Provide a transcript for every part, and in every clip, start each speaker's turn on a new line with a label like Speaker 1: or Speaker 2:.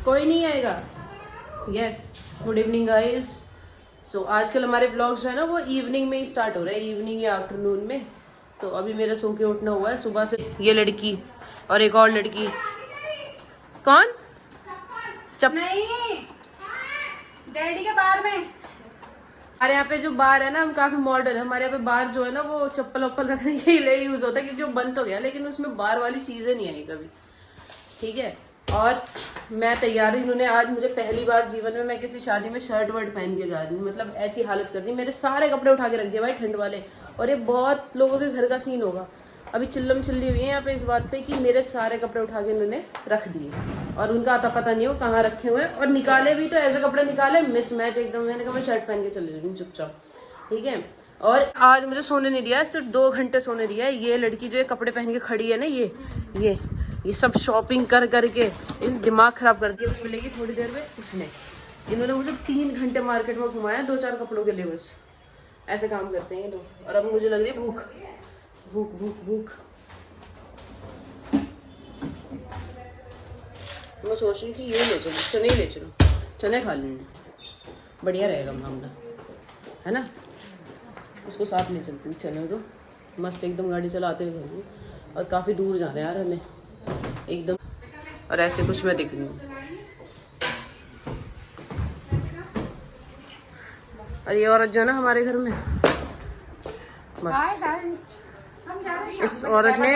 Speaker 1: कोई नहीं आएगा। Yes, good evening guys. So आजकल हमारे ब्लॉग्स जो है ना वो इवनिंग में ही स्टार्ट हो रहे हैं, इवनिंग या आफ्टरनून में। तो अभी मेरा सो के उठना हुआ है सुबह से। ये लड़की और एक और लड़की। कौन?
Speaker 2: नहीं, डैडी के बार में।
Speaker 1: हमारे यहाँ पे जो बार है ना, हम काफी मॉडर्न है। हमारे यहाँ पे बार जो है ना वो चप्पल वप्पल रखने के लिए यूज होता है, क्योंकि वो बंद तो गया, लेकिन उसमें बार वाली चीजें नहीं आई कभी। ठीक है, और मैं तैयार हूँ। इन्होंने आज मुझे पहली बार जीवन में मैं किसी शादी में शर्ट वर्ट पहन के जा रही हूँ। मतलब ऐसी हालत कर दी, मेरे सारे कपड़े उठा के रख दिए भाई, ठंड वाले। और ये बहुत लोगों के घर का सीन होगा। अभी चिल्लम चिल्ली हुई है यहाँ पे इस बात पे कि मेरे सारे कपड़े उठा के इन्होंने रख दिए, और उनका आता पता नहीं हो कहाँ रखे हुए हैं। और निकाले भी तो ऐसे कपड़े निकाले मिसमैच एकदम। मैंने कहा मैं शर्ट पहन के चले रही हूँ चुपचाप। ठीक है, और आज मुझे सोने नहीं दिया है, सिर्फ 2 घंटे सोने दिया है। ये लड़की जो है कपड़े पहन के खड़ी है ना, ये सब शॉपिंग कर करके इन दिमाग खराब कर दिया। मिलेगी थोड़ी देर में उसने। इन्होंने मुझे 3 घंटे मार्केट में घुमाया 2-4 कपड़ों के लिए, बस ऐसे काम करते हैं ये लोग। और अब मुझे लग रही है भूख भूख भूख भूख। मैं सोच रही हूँ कि ये ले चलो, चने ले चलो, चने खा लेंगे, बढ़िया रहेगा मामला, है ना। इसको साथ ले चलते हैं, चने को मस्त एकदम गाड़ी चलाते हुए घर। और काफ़ी दूर जा रहे हैं यार हमें एकदम। और ऐसे कुछ मैं दिख रही हूँ। और ये औरत जो है ना हमारे घर में, बस इस औरत ने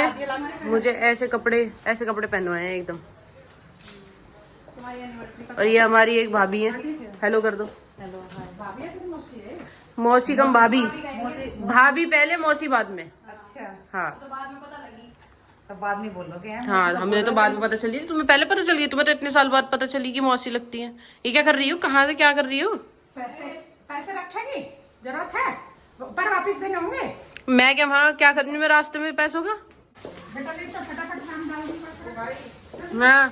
Speaker 1: मुझे ऐसे कपड़े पहनवाए हैं एकदम। और ये हमारी एक भाभी है, हेलो कर दो। मौसी कम भाभी, भाभी पहले मौसी बाद में।
Speaker 2: अच्छा,
Speaker 1: हाँ
Speaker 2: तो बाद में पता लगी, तो बाद में बोलोगे।
Speaker 1: हाँ, हमें तो बाद में पता चली, तुम्हें पहले पता चल गई। तुम्हें तो इतने साल बाद पता चली कि मौसी लगती है। ये क्या कर रही हो? कहाँ से क्या कर रही हो?
Speaker 2: पैसे रखेगी, जरूरत है पर वापस देने होंगे।
Speaker 1: मैं क्या वहाँ क्या करनी मैं रास्ते में पैसों का?
Speaker 2: बेटा ले तो फटाफट नाम डाल दी।
Speaker 1: मैं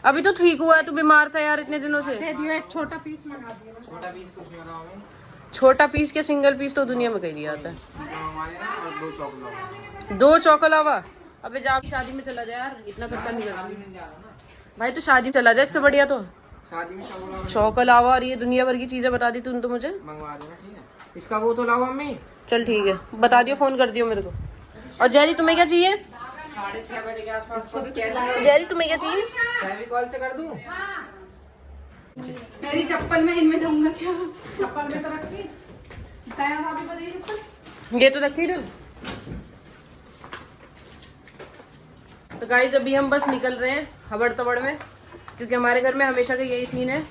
Speaker 1: अभी तो ठीक हुआ है, तू बीमार था यार इतने दिनों से।
Speaker 2: दे दियो, एक छोटा पीस मंगा दियो।
Speaker 1: छोटा पीस के सिंगल पीस तो दुनिया में कहीं नहीं आता है। 2 चौकलावा। अबे जा शादी में चला जाए यार, इतना खर्चा नहीं करना भाई। तो शादी में चला जाए, इससे बढ़िया तो
Speaker 3: शादी में
Speaker 1: चौकलावा और ये दुनिया भर की चीजें बता दी तूने तो मुझे।
Speaker 3: मंगवा देना, ठीक है। इसका वो तो लाओ अम्मी।
Speaker 1: चल ठीक है, बता दियो, फोन कर दियो मेरे को। और जेरी तुम्हें क्या चाहिए?
Speaker 3: 6:30 बजे के आसपास।
Speaker 1: जेरी तुम्हें क्या चाहिए?
Speaker 3: कॉल से कर दूं?
Speaker 2: मेरी चप्पल में इनमें जाऊंगा क्या? चप्पल में तो रखी। भाभी को दे चप्पल।
Speaker 1: ये तो रखी ना। तो गाइस अभी हम बस निकल रहे हैं हबड़ तबड़ में, क्योंकि हमारे घर में हमेशा का यही सीन है,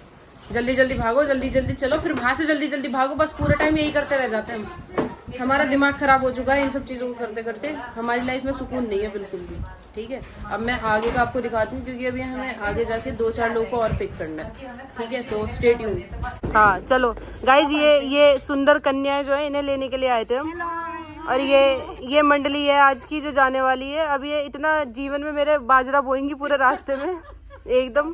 Speaker 1: जल्दी जल्दी भागो, जल्दी जल्दी चलो, फिर वहां से जल्दी जल्दी भागो। बस पूरा टाइम यही करते रह जाते हैं हम। हमारा दिमाग खराब हो चुका है इन सब चीज़ों को करते करते। हमारी लाइफ में सुकून नहीं है बिल्कुल भी। ठीक है, अब मैं आगे का आपको दिखाती हूँ, क्योंकि अभी हमें आगे जाके 2-4 लोगों को और पिक करना है। ठीक है, तो स्टे ट्यून। हाँ चलो गाइज, ये सुंदर कन्याएं जो है इन्हें लेने के लिए आए थे हम। और ये मंडली है आज की जो जाने वाली है। अब ये इतना जीवन में मेरे बाजरा बोएंगी पूरे रास्ते में एकदम।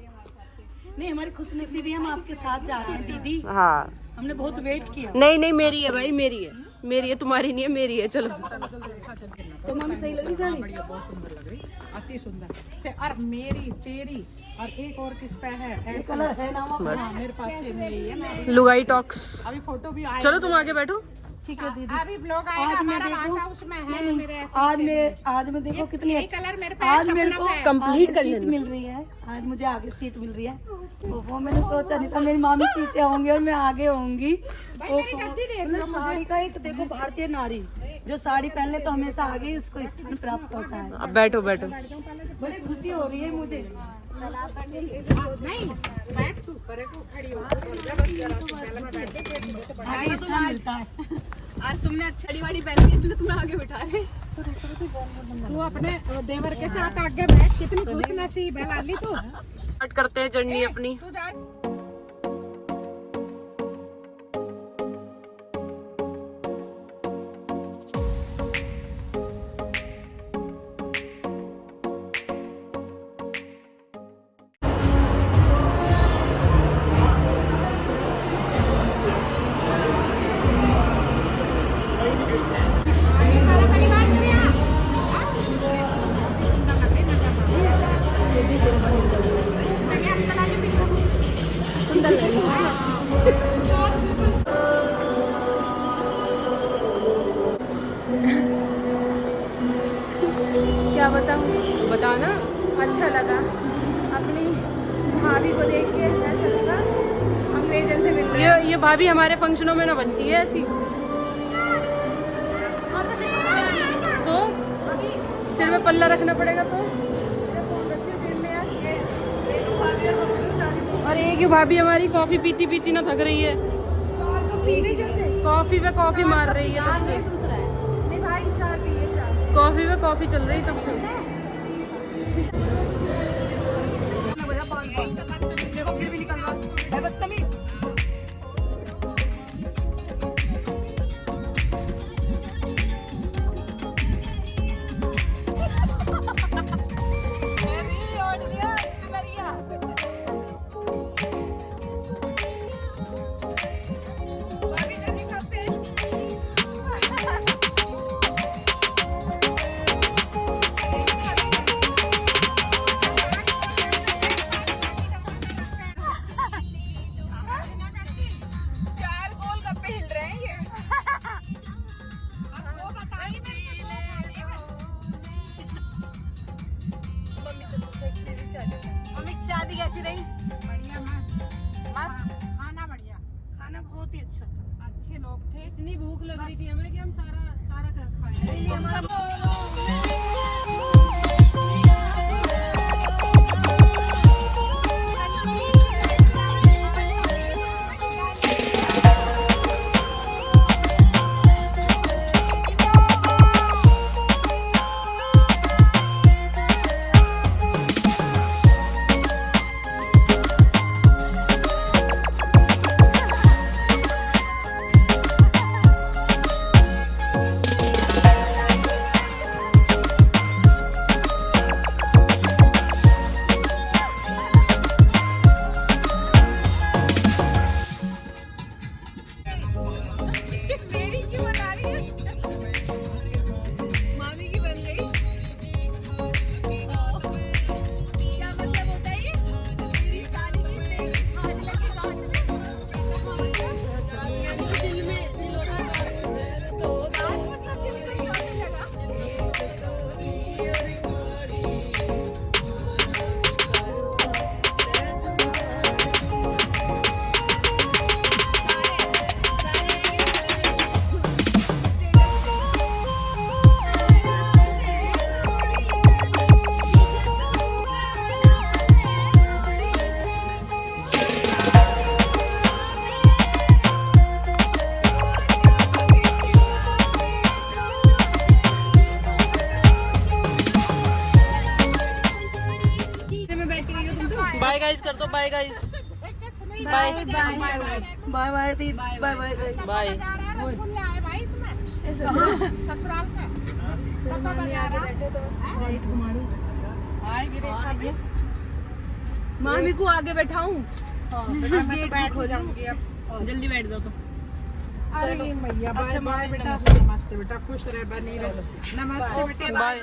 Speaker 2: नहीं, हमारी खुशनसीबी, हम आपके साथ जा रहे हैं दीदी।
Speaker 1: हाँ,
Speaker 2: हमने बहुत वेट किया।
Speaker 1: नहीं मेरी है भाई, मेरी है, तुम्हारी नहीं है, मेरी है। चलो
Speaker 2: तो मम्मी सही लगी साड़ी?
Speaker 4: बहुत सुंदर लग रही, अति सुंदर से। और मेरी, तेरी और एक और किस पे है
Speaker 2: कलर है ना?
Speaker 4: हाँ, मेरे पास सेम यही है।
Speaker 1: लुगाई टॉक्स।
Speaker 4: अभी फोटो भी आया।
Speaker 1: चलो तुम आगे बैठो।
Speaker 2: ठीक है दीदी।
Speaker 4: अभी ब्लॉग आएगा हमारा, वहाँ उसमें है मेरे ऐसे।
Speaker 2: आज मैं देखो कितनी अच्छी
Speaker 4: कलर मेरे पे
Speaker 2: आज मेरे को
Speaker 1: कंप्लीट कर
Speaker 2: सीट
Speaker 1: लेना।
Speaker 2: मिल रही है। आज मुझे आगे सीट मिल रही है। वो मैंने सोचा नहीं था मेरी मामी पीछे होंगी और मैं आगे होंगी। मतलब साड़ी का एक देखो, भारतीय नारी जो साड़ी पहन ले तो हमेशा आगे इसको स्थान प्राप्त होता है।
Speaker 1: अब बैठो बैठो।
Speaker 2: बड़ी खुशी हो रही है मुझे।
Speaker 4: नहीं, बैठ तू, करे को खड़ी हो।
Speaker 2: आगे स्थान मिलता है।
Speaker 1: आज तुमने अच्छी वाड़ी पहनी है, इसलिए तुम्हें आगे बिठा रहे।
Speaker 4: तू अपने देवर के साथ आगे बैठ, कितनी खुश नसीब है लाली तू।
Speaker 1: स्टार्ट करते हैं जर्नी अपनी।
Speaker 4: तू जा।
Speaker 5: क्या बताऊँ,
Speaker 1: तो बताना।
Speaker 5: अच्छा लगा। अपनी भाभी को देख के ऐसा लगा अंग्रेजन से मिल रहे हैं।
Speaker 1: ये भाभी हमारे फंक्शनों में ना बनती है ऐसी, तो सिर में पल्ला रखना पड़ेगा तो। और एक ही भाभी हमारी कॉफी पीती पीती ना थक रही है,
Speaker 5: पी गई जब से
Speaker 1: कॉफी पे कॉफी मार रही है तब से।
Speaker 5: दूसरा है नहीं भाई, 4 पिए 4।
Speaker 1: कॉफी पे कॉफी चल रही तब से।
Speaker 2: फिर भी निकल रहा है बदतमीज।
Speaker 5: शादी कैसी रही?
Speaker 4: बढ़िया
Speaker 5: मस्त।
Speaker 4: खाना बढ़िया,
Speaker 2: खाना बहुत ही अच्छा था।
Speaker 4: अच्छे लोग थे।
Speaker 1: इतनी भूख लग रही थी हमें कि हम सारा खाए। बाय गाइस कर दो, bye guys, bye
Speaker 2: bye bye दीदी, बाय बाय
Speaker 1: बाय।
Speaker 4: आए भाई इसमें ससुराल से पापा बजा रहा आएगी रे।
Speaker 5: मामी को आगे बैठाऊं?
Speaker 4: मैं तो बैठ हो जाऊंगी अब।
Speaker 1: जल्दी बैठ जाओ तो।
Speaker 4: अरे मैया,
Speaker 2: अच्छा,
Speaker 4: बाय
Speaker 2: बाय बेटा।
Speaker 4: नमस्ते बेटा, खुश रहे, बनी रहे। नमस्ते बेटे,
Speaker 1: बाय।